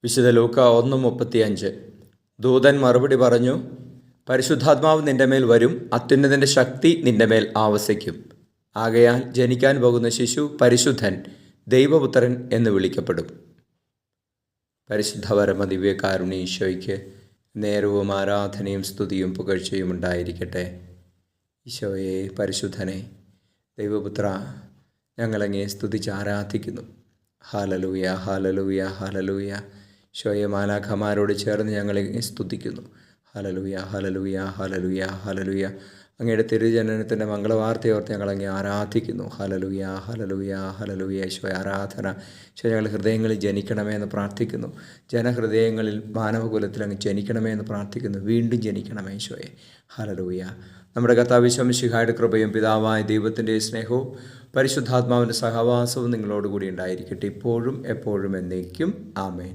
വിശുദ്ധ ലൂക്ക 1:35. ദൂതൻ മറുപടി പറഞ്ഞു, പരിശുദ്ധാത്മാവ് നിന്റെ മേൽ വരും, അത്യുന്നതൻ്റെ ശക്തി നിന്റെ മേൽ ആവസിക്കും. ആകയാൽ ജനിക്കാൻ പോകുന്ന ശിശു പരിശുദ്ധൻ, ദൈവപുത്രൻ എന്ന് വിളിക്കപ്പെടും. പരിശുദ്ധ പരമ ദിവ്യകാരുണ്യ ഈശോയ്ക്ക് നേരവും ആരാധനയും സ്തുതിയും പുകഴ്ചയും ഉണ്ടായിരിക്കട്ടെ. ഈശോയെ, പരിശുദ്ധനെ, ദൈവപുത്ര, ഞങ്ങളങ്ങേ സ്തുതിച്ച് ആരാധിക്കുന്നു. Hallelujah, hallelujah, hallelujah. ഈശോയെ, മാലാഖമാരോട് ചേർന്ന് ഞങ്ങളെ സ്തുതിക്കുന്നു. Hallelujah, hallelujah, hallelujah, hallelujah. അങ്ങയുടെ തിരുജനനത്തിൻ്റെ മംഗളവാർത്തയോർത്ത് ഞങ്ങളങ്ങേ ആരാധിക്കുന്നു. Hallelujah, hallelujah, hallelujah. ഈശോയെ, ആരാധന. ഈശോ, ഞങ്ങളുടെ ഹൃദയങ്ങളിൽ ജനിക്കണമേ എന്ന് പ്രാർത്ഥിക്കുന്നു. ജനഹൃദയങ്ങളിൽ മാനവകുലത്തിൽ അങ്ങ് ജനിക്കണമേ എന്ന് പ്രാർത്ഥിക്കുന്നു. വീണ്ടും ജനിക്കണമേ ഈശോയെ. ഹല്ലേലൂയ. നമ്മുടെ കർത്താവ് ഈശോ മിശിഹായുടെ കൃപയും പിതാവായ ദൈവത്തിൻ്റെ സ്നേഹവും പരിശുദ്ധാത്മാവിൻ്റെ സഹവാസവും നിങ്ങളോടുകൂടി ഉണ്ടായിരിക്കട്ടെ, ഇപ്പോഴും എപ്പോഴും എന്നേക്കും. ആമേൻ.